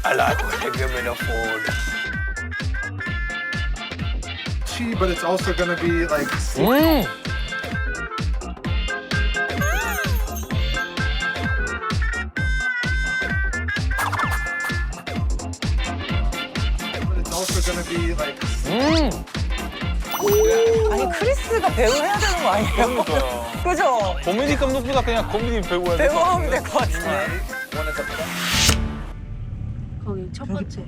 I like when they give me the food. But it's also gonna be like but it's also gonna be like 아니 크리스가 배우 해야 되는 거 아니에요? 그죠? 코미디 감독보다 그냥 코미디 배우 해야 될 배우 것 하면 같은데. 될 것 같은데. 거기 첫 번째.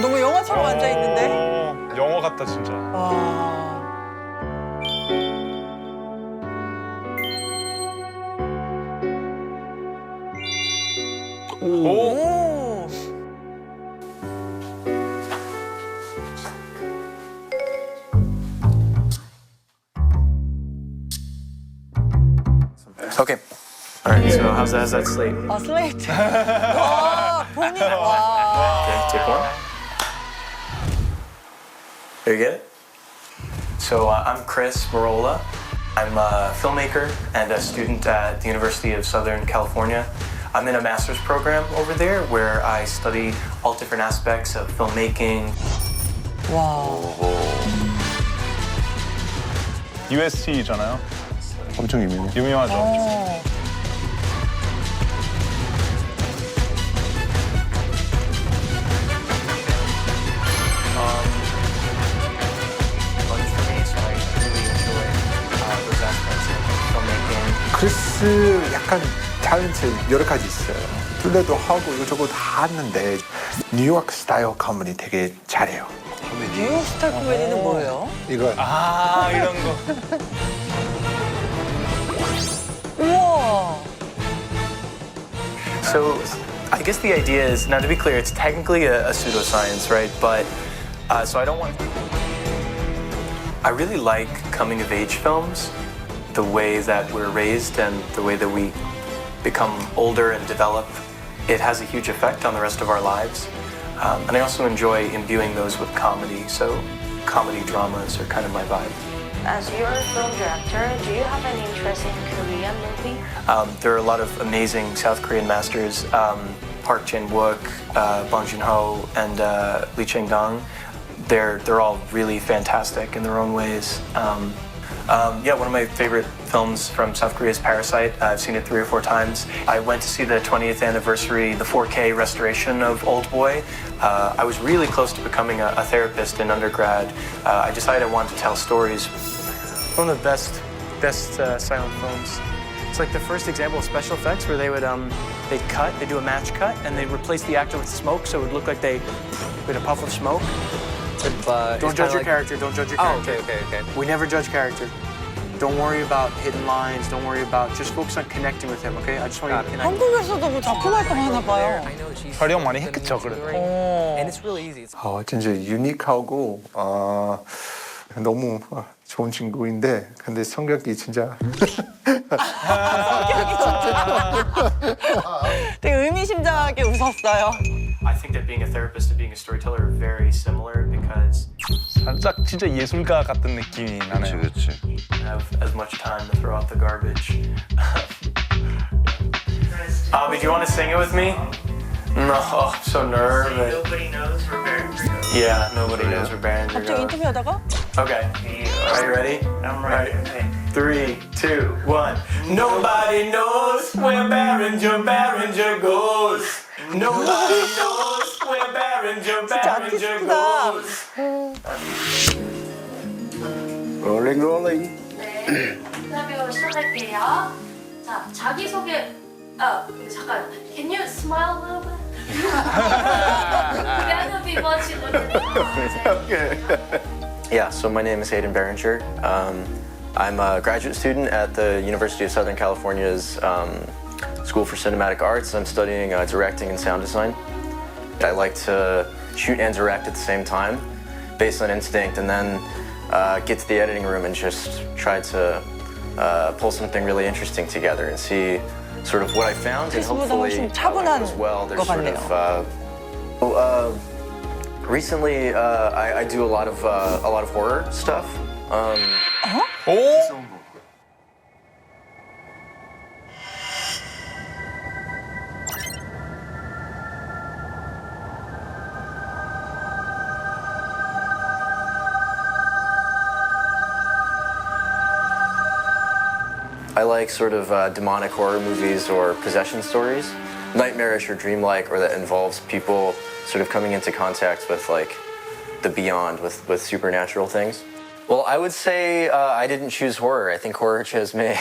너무 영화처럼 앉아 있는데. 영화 같다 진짜. 와. 오. Okay. All right. So how's that slate? 아 슬레이트. 와 본인 와. Okay. Take one. There you get it. So I'm Chris Marola. I'm a filmmaker and a student at the University of Southern California. I'm in a master's program over there where I study all different aspects of filmmaking. 와. USC잖아요. 엄청 유명해. 유명하죠. 어. Fun for me, so I really enjoy those aspects of filmmaking. 크리스 약간 탤런트 여러 가지 있어요. 플레이도 하고 이것저것 다 하는데 뉴욕 스타일 코미디 되게 잘해요. 뉴욕 스타일 코미디는 뭐예요? 이거 아 이런 거. 우와. So I guess the idea is, now to be clear, it's technically a pseudoscience, right? But, so I don't want... I really like coming of age films, the way that we're raised and the way that we become older and develop. It has a huge effect on the rest of our lives. And I also enjoy imbuing those with comedy, so comedy dramas are kind of my vibe. As you're a film director, do you have any interest in Korean movie? There are a lot of amazing South Korean masters, Park Chan-wook, Bong Joon-ho, and Lee Chang-dong. They're all really fantastic in their own ways. Yeah, one of my favorite films from South Korea is Parasite. I've seen it 3 or 4 times. I went to see the 20th anniversary, the 4K restoration of Old Boy. I was really close to becoming a therapist in undergrad. I decided I wanted to tell stories. One of the best silent films. It's like the first example of special effects where they would they do a match cut, and they replace the actor with smoke, so it would look like they with a puff of smoke. Don't judge your character. Don't judge your character. Oh, okay. We never judge character. Don't worry about hidden lines. Don't worry about. Just focus on connecting with him. Okay? I just want you to connect. 한국에서도 뭐 작품 활동하나 봐요. 활용 많이 했겠죠 그래도. 진짜 유니크하고 너무 좋은 친구인데 근데 성격이 진짜 되게 의미심장하게 웃었어요. I think that being a therapist and being a storyteller are very similar because 살짝 진짜 예술가 같은 느낌이 나네요. 그렇지. you have as much time to throw out the garbage. Abby, do you want to sing it with me? No, I'm so nervous. Nobody knows we're Berenger. Yeah, nobody knows where Berenger 갑자기 goes. 인터뷰하다가 Okay, are you ready? I'm ready. Okay. 3, 2, 1. Nobody knows where Berenger goes. Nobody knows where Berenger 아티스트다. goes. 롤링 롤링. 네, 인터뷰 시작할게요. 자, 자기소개. 근데 잠깐. Can you smile a little bit? That would be much Okay. Yeah, so my name is Hayden Berenger. I'm a graduate student at the University of Southern California's School for Cinematic Arts. I'm studying directing and sound design. I like to shoot and direct at the same time, based on instinct, and then get to the editing room and just try to pull something really interesting together and see sort of what I found, and 크리스보다 hopefully 훨씬 차분한 as well. There's 것 sort 같네요. of Recently, I do a lot of horror stuff. 오? I like sort of demonic horror movies or possession stories, nightmarish or dreamlike, or that involves people sort of coming into contact with like the beyond, with supernatural things. Well, I would say I didn't choose horror. I think horror chose me.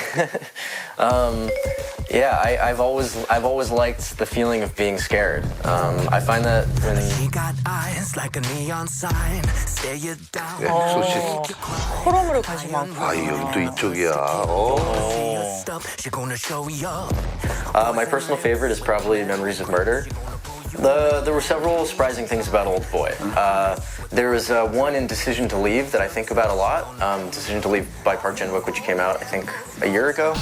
I've always liked the feeling of being scared. I find that when 소식. 호러물에 관심 많고. 아, 여기 또 이쪽이야. my personal favorite is probably Memories of Murder. There were several surprising things about Old Boy. There was one in Decision to Leave that I think about a lot. Decision to Leave by Park Chan-wook, which came out, I think, a year ago.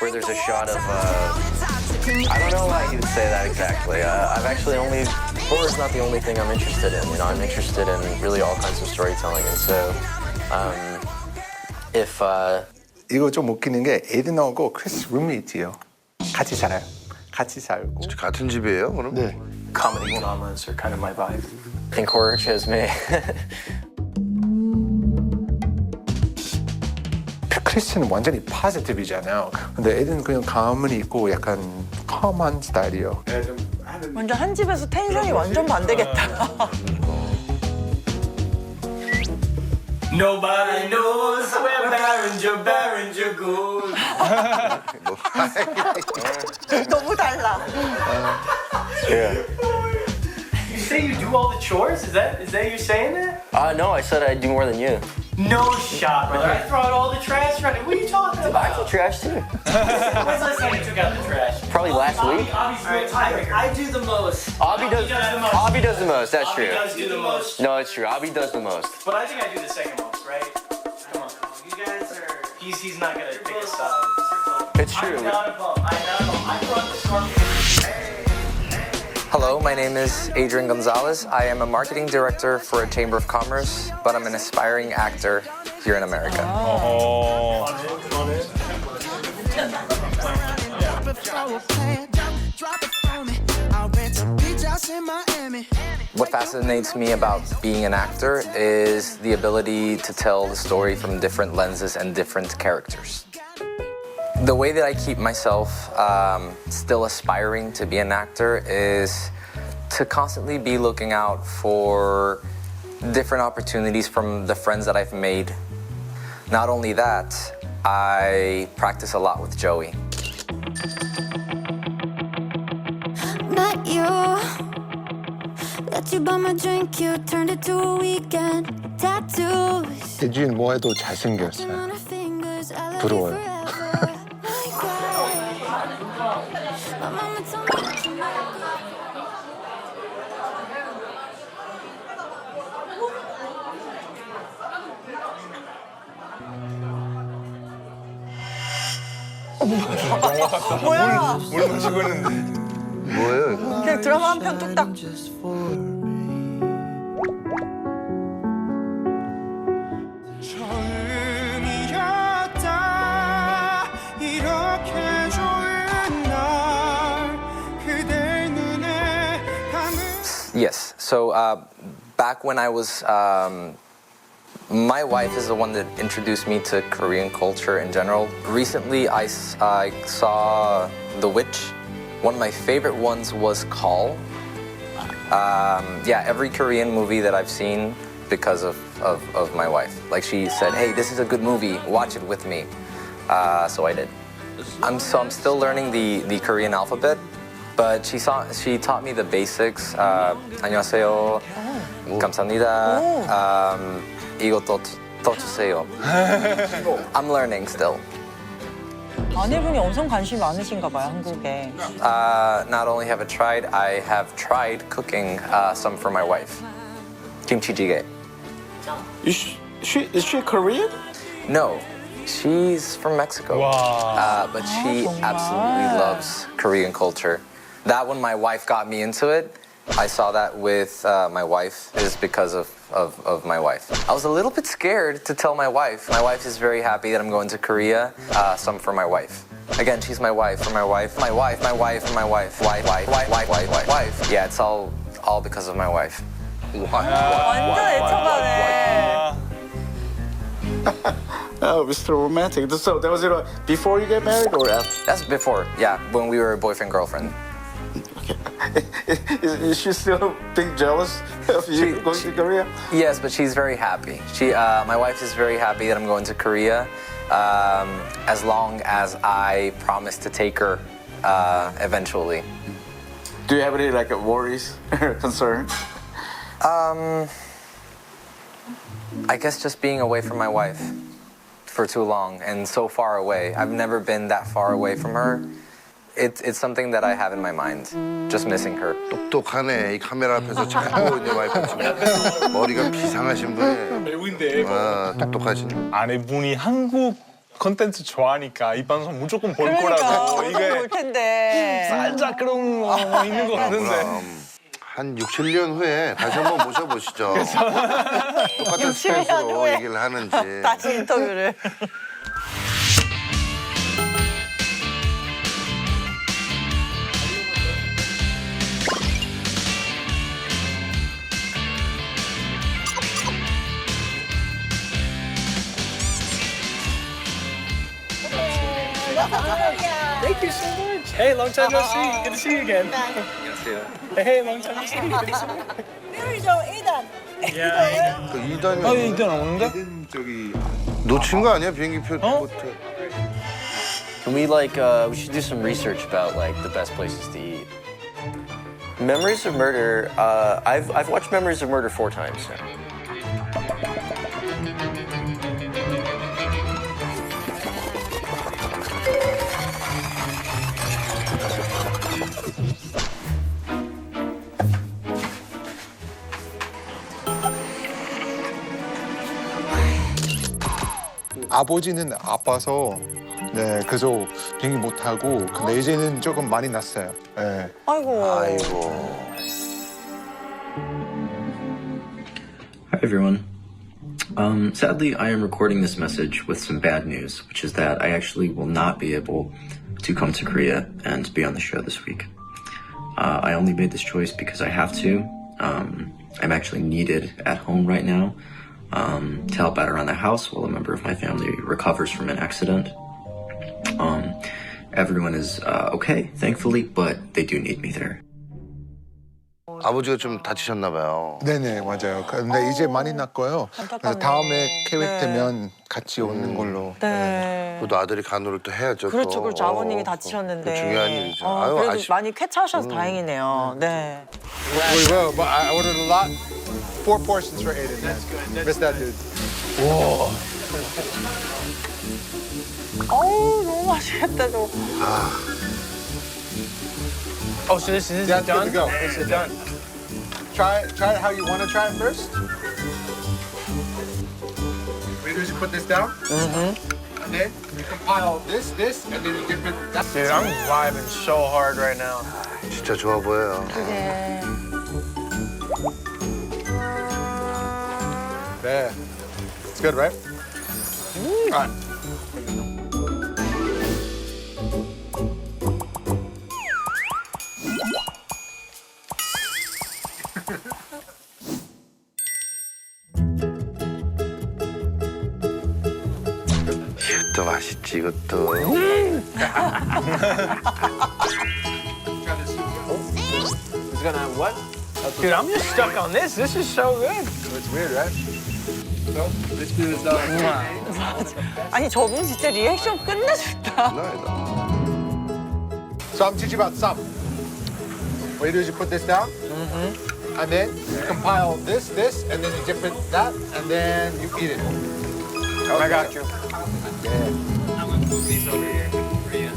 Where there's a shot of, I don't know how you would say that exactly. I've actually horror's not the only thing I'm interested in. You know, I'm interested in really all kinds of storytelling. And so, 이거 좀 웃기는 게 에든하고 크리스 룸메이트예요. 같이 살아요. 같이 살고. 같은 집이에요, 그럼? 네. comedy dramas are kind of my vibe. I think horror chose me. 크리스는 완전히 포지티브잖아요. 근데 에든 그냥 가만히 있고 약간 컴한 스타일이에요. 완전 한 집에서 텐션이 완전 반대겠다. Nobody knows where Barringer goes. 너무 달라. Yeah. You say you do all the chores? Is that you saying that? No, I said I'd do more than you. No shot, brother. I throw out all the trash running. What are you talking I about? do trash too. When's the last time you took out the trash? Probably last week. Obby's real tiebreaker. I do the most. Abby does the most. That's Obby true. does do the most. No, it's true. Abby does the most. But I think I do the second most, right? Come on. You guys are... He's not gonna pick us up. It's true. I'm not a bum. I brought the scorpion. Hello, my name is Adrian Gonzalez. I am a marketing director for a Chamber of Commerce, but I'm an aspiring actor here in America. What fascinates me about being an actor is the ability to tell the story from different lenses and different characters. The way that I keep myself still aspiring to be an actor is to constantly be looking out for different opportunities from the friends that I've made. Not only that, I practice a lot with Joey. Met you, let you buy my drink, you turned it to a weekend. Tattoos 에준 뭐 해도 잘생겼어요. on our fingers, I love 부러워요. you forever. My mama told me that you never 뭐야? 물 마시고 있는데. 뭐예요, 이거? 그냥 드라마 한 편 뚝딱. Yes, so back when I was, my wife is the one that introduced me to Korean culture in general. Recently, I saw The Witch. One of my favorite ones was Call. Every Korean movie that I've seen because of my wife. Like she said, hey, this is a good movie, watch it with me. So I did. I'm still learning the Korean alphabet, but she taught me the basics. 안녕하세요, 감사합니다, 이것도 더 주세요. I'm learning still. 아내분이 엄청 관심이 많으신가 봐요, 한국에. Not only have I have tried cooking some for my wife. 김치찌개. Is she Korean? No, she's from Mexico. Wow. But she absolutely loves Korean culture. That when my wife got me into it, I saw that with my wife is because of my wife. I was a little bit scared to tell my wife. My wife is very happy that I'm going to Korea. Some for my wife. Again, she's my wife. For my wife, my wife, my wife, and my wife. Wife. Yeah, it's all because of my wife. 완전 애처가네. Oh, Mr. Romantic. So that was it before you get married or after? That's before, yeah, when we were boyfriend girlfriend. Is she still being jealous of you going to Korea? Yes, but she's very happy. My wife is very happy that I'm going to Korea, as long as I promise to take her eventually. Do you have any worries or concerns? I guess just being away from my wife for too long and so far away. I've never been that far away from her. It's something that I have in my mind. Just missing her. 똑똑하네. 이 카메라 앞에서 자꾸 이제 와이프 지금 머리가 비상하신 분이에요. 외국인데 똑똑하신. 아내분이 한국 컨텐츠 좋아하니까 이 방송 무조건 볼 거라고. 그러니까 볼 텐데. 살짝 그런 거 있는 것 같은데. 한 6, 7년 후에 다시 한번 모셔보시죠. 똑같은 6, 7년 스탠스로 후에. 얘기를 하는지. 다시 인터뷰를. Thank you so much. Hey, long time no see. Good to see you again. Hey, long time no see. Good to see you. Yeah. 그 이단이 이단 오는데? 놓친 거 아니야 비행기표 호텔? Can we we should do some research about the best places to eat. Memories of Murder. I've watched Memories of Murder 4 times now. 아버지는 아파서 네, 그래서 비행기 못 타고 근데 이제는 조금 많이 났어요. 네. 아이고. Hi everyone. Sadly, I am recording this message with some bad news, which is that I actually will not be able to come to Korea and be on the show this week. I only made this choice because I have to. I'm actually needed at home right now to help out around the house while a member of my family recovers from an accident. Everyone is okay, thankfully, but they do need me there. 아버지가 좀 다치셨나 봐요. 네네 맞아요. 근데 이제 많이 났고요. 그래서 다음에 계획되면 같이 오는 걸로. 네. 그래도 아들이 간호를 또 해야죠. 그렇죠. 아버님이 다치셨는데. 중요한 일이죠. 그래도 많이 쾌차하셔서 다행이네요. 네. We will, but I ordered a lot. 4 portions for Aiden. That's good. Miss that dude. 와. 어우 너무 맛있겠다 저. Oh, so this is Yeah, done? good to go. This is done. Try it how you want to try it first. What you do is you put this down. Mm-hmm. And then you compile this, and then you dip it. Dude, I'm vibing so hard right now. 진짜 좋아 보여요. 그래. 네. It's good, right? All right. 이것도 맛있지 이것도. It's gonna have what? Dude, I'm just stuck on this. This is so good. It's weird, right? So, let's do this down. 아니 저분 진짜 리액션 끝내준다. So I'm teaching about some. What you do is you put this down, and then you compile this, and then you dip it that, and then you eat it. I got you. Yeah. I'm gonna move these over here. Korea.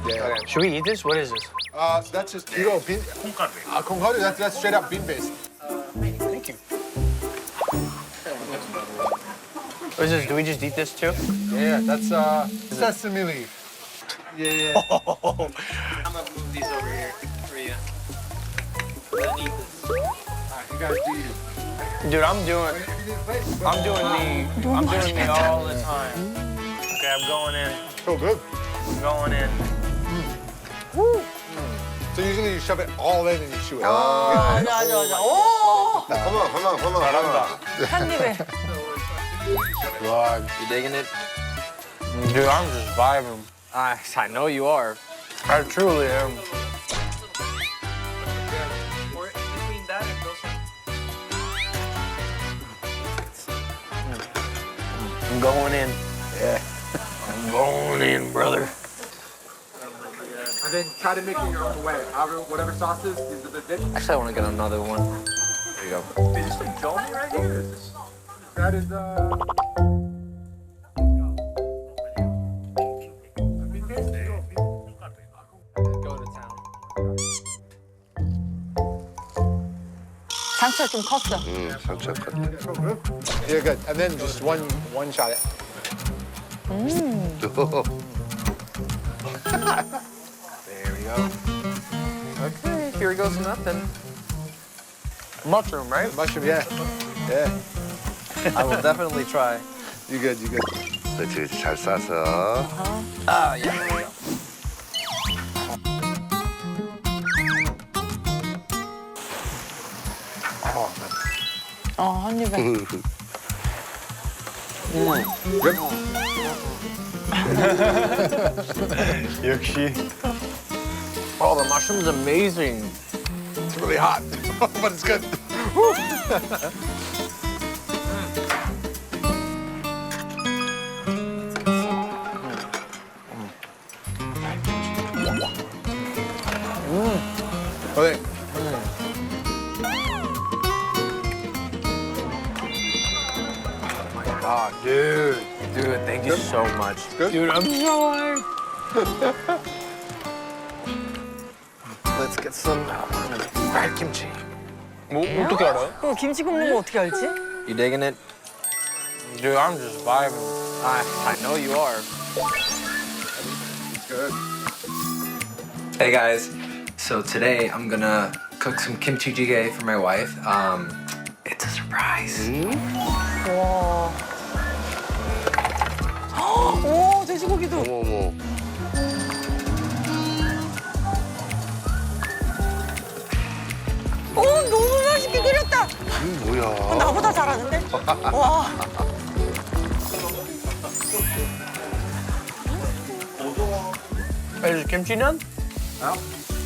Yeah. Should we eat this? What is this? So that's just 이거 빈. 콩가루. That's straight up bean based. Thank you. What is this? Do we just eat this too? Yeah, that's sesame leaf. Yeah. I'm gonna move these over here for you. I need this. Alright, you guys do you. Dude, I'm doing me all the time. Okay, I'm going in. So good. I'm going in. So usually you shove it all in and you chew it. 맞아. 오! 가만. 한 입에. You digging it? Dude, I'm just vibing. I know you are. I truly am. Or between that and those. I'm going in. Yeah. I'm going in, brother. And then try to make it your own way. Whatever sauce is the dip. Actually, I want to get another one. There you go. Is this some jolly right here? That is Go to town. 상처 좀 컸어. 상처 컷. Yeah, good. And then just one shot. There we go. Okay, here goes nothing. Mushroom, right? Mushroom, yeah. Yeah. I will definitely try. You good. 그렇지, 잘 싸서. Ah, yeah. There we go. 한 입에. 역시. Oh, the mushroom's amazing. It's really hot, but it's good. Okay. Oh, dude, thank you so much. Good? Dude, I'm so hyped. Let's get some fried kimchi. 뭐 어떻게 알아? 김치 굽는 거 어떻게 알지? You digging it? Dude, I'm just vibing. I know you are. Good. Hey guys, so today I'm gonna cook some kimchi jjigae for my wife. It's a surprise. 와. 오, 돼지고기도. 어머. 오, 너무 맛있게 끓였다. 뭐야? 나보다 잘하는데? 와. Is kimchi done? Well,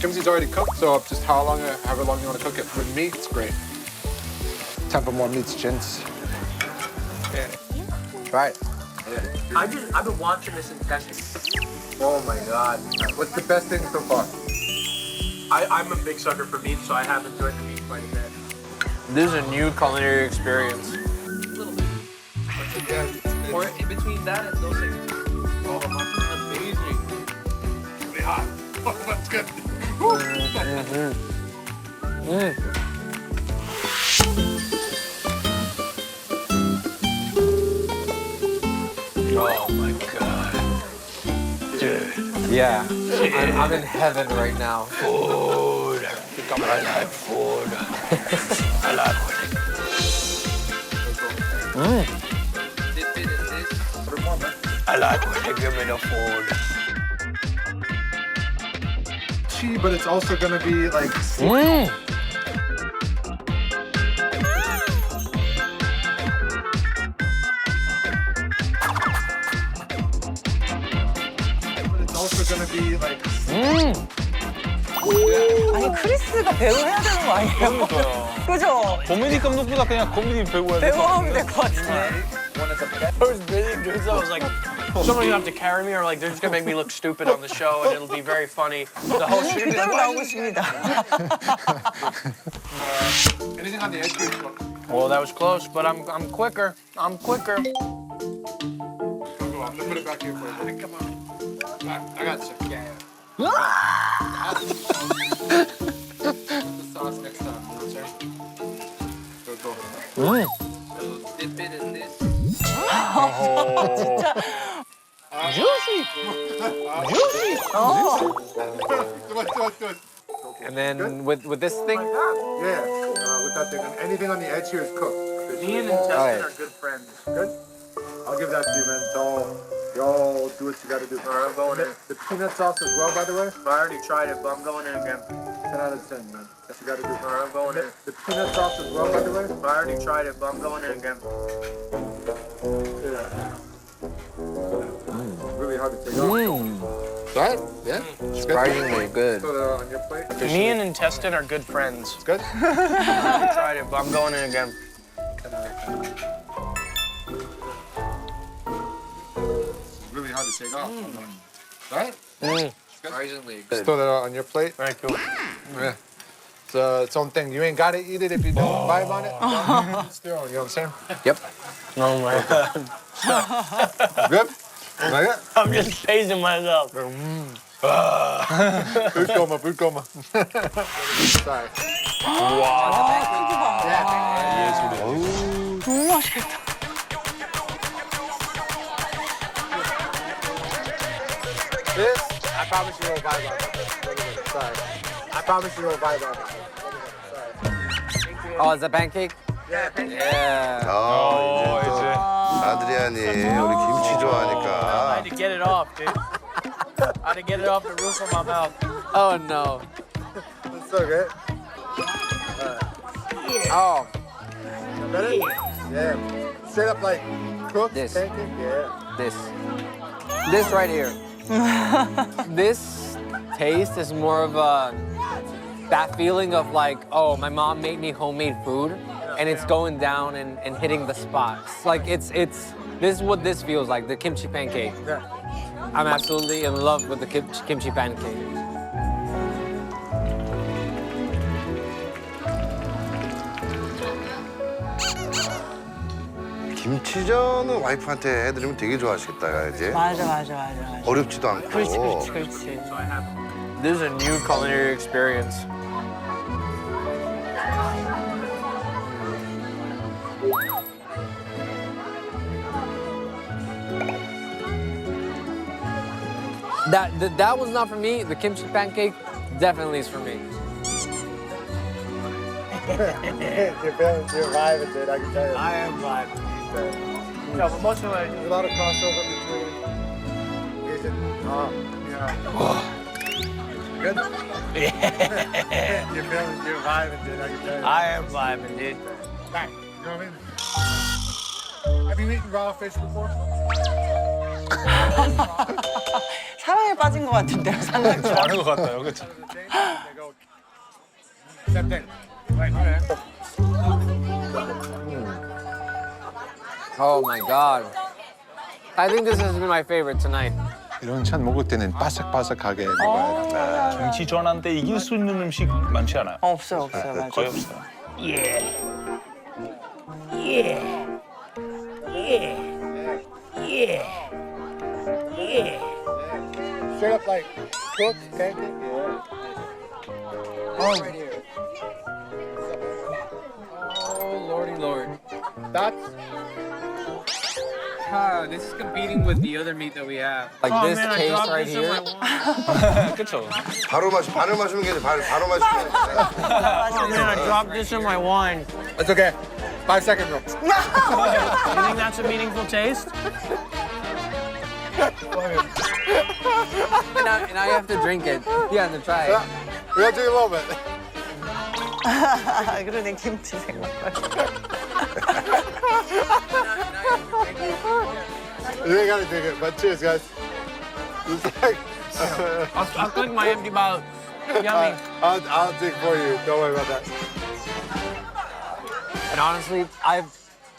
kimchi's already cooked, so just however long you want to cook it. With meat, it's great. Time for more meats, gents. Try it. I've been watching this and testing. Oh my God. What's the best thing so far? I'm a big sucker for meat, so I have enjoyed the meat quite a bit. This is a new culinary experience. Or in between that and those things. Oh, the mushroom's amazing. Really hot. Oh, that's good. Oh my god. Dude. Yeah, I'm in heaven right now. Food. I like food. I like food. I like when they give me the food. Cheese, but it's also gonna be like. But it's also gonna be like. 아니, 크리스가 배우 해야 되는 거 아니에요? 그죠? 코미디 감독보다 그냥 코미디 배우 해야 돼. 배우 하면 될 것 같은데. I was busy doing so I was like, someone's gonna have to carry me, or like they're just gonna make me look stupid on the show, and it'll be very funny. The whole shoot will be like, 그대로 "Why 나오고 is this-" 있습니다. Anything on the ice cream? Well, that was close, but I'm quicker. I'm quicker. Go on, let me put it back here for you. Come on. I got you. Yeah. The sauce next time. Go. Dip it in this. 진짜. And then with this thing? Yeah, with that thing. And anything on the edge here is cooked. Me and Justin are good friends. Good? I'll give that to you, man. Y'all do what you gotta do. Alright, I'm going in. The peanut sauce as well, by the way. I already tried it, but I'm going in again. 10 out of 10, man. That's what you gotta do. Alright, I'm going in. The peanut sauce as well, by the way. I already tried it, but I'm going in again. Really hard to take off. Right? Yeah. Surprisingly good. So they're on your plate. Me and intestine are good friends. Good? I tried it, but I'm going in again. Really hard to take off. Right? Surprisingly good. Throw that on your plate. Very cool. Yeah. It's its own thing. You ain't gotta eat it if you don't vibe on it. It's their own, you know what I'm saying? Yep. Oh my god. Good? Like it? I'm just tasting myself. 불 꺼마. Sorry. 너무 맛있겠다. This, I promise you won't vibe on it. Sorry. I promise you won't vibe on it. Sorry. Oh, it's a pancake? Yeah. Yeah. 이제 또 아드리안이 우리 김치 I 좋아하니까. had to get it off, dude. I had to get it off the roof of my mouth. Oh no. It's so good. Oh, Ready? Yeah. Straight up like cooked This. pancake. Yeah. this right here. This taste is more of that feeling of like, oh, my mom made me homemade food, and it's going down and hitting the spots. Like it's this is what this feels like, the kimchi pancake. Yeah. I'm absolutely in love with the kimchi pancake. 김치전은 와이프한테 해드리면 되게 좋아하시겠다, 이제. 맞아. 어렵지도 않고. 그렇지. This is a new culinary experience. That one's not for me. The kimchi pancake definitely is for me. You're vibing, dude. I can tell you. I am vibing. No, but most of it, There's a lot of crossover between. Is it? Yeah. Good. You're vibing, dude. I can tell you. I am vibing, dude. Back. You know what I mean? Have you eaten raw fish before? 사랑에 빠진 것 같은데요, 상당히. 아는 것 같아요, 그렇죠? Same thing. Right. Oh my god. I think this has been my favorite tonight. 이런 찬 먹을 때는 바삭바삭하게 먹어야 돼. 김치전한테 이길 수 있는 음식 많지 않아요. 없어요, 맞아. 거의 없어요. Straight up like cooked pancake. Yeah. Right here. Oh, lordy lord. That's This is competing with the other meat that we have. Like Oh, this man, I taste dropped right this in here. my 그렇죠. 반을 마시면 되지, 바로 마시면 돼. Oh man, I dropped this in my wine. it's okay. 5 second rule. You think that's a meaningful taste? And I have to drink it. You have to try it. We gotta take a little bit. 그러네, 김치 생각. You ain't gotta drink it, but cheers, guys. It's like, I'll click my empty mouth. Yummy. I'll drink for you. Don't worry about that. And honestly,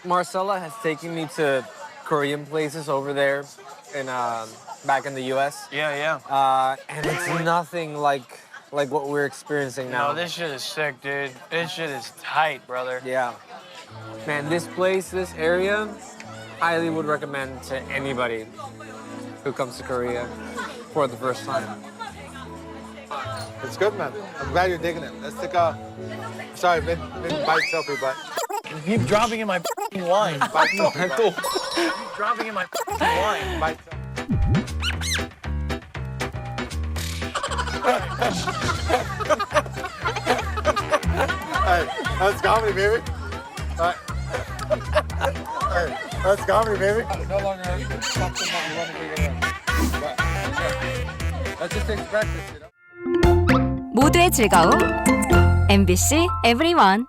Marcella has taken me to Korean places over there in back in the U.S. Yeah. And it's nothing like what we're experiencing now. No, this shit is sick, dude. This shit is tight, brother. Yeah. Man, this place, this area, highly would recommend to anybody who comes to Korea for the first time. It's good, man. I'm glad you're digging it. Let's take a. Sorry, big bite selfie, but. You keep dropping in my wine. Bite selfie, but. Dropping in my wine. Bite selfie. Hey, that's comedy, baby. Hey, that's comedy, baby. No longer something that you want to be in. Let's just expect this, you know? 모두의 즐거움 MBC EVERYONE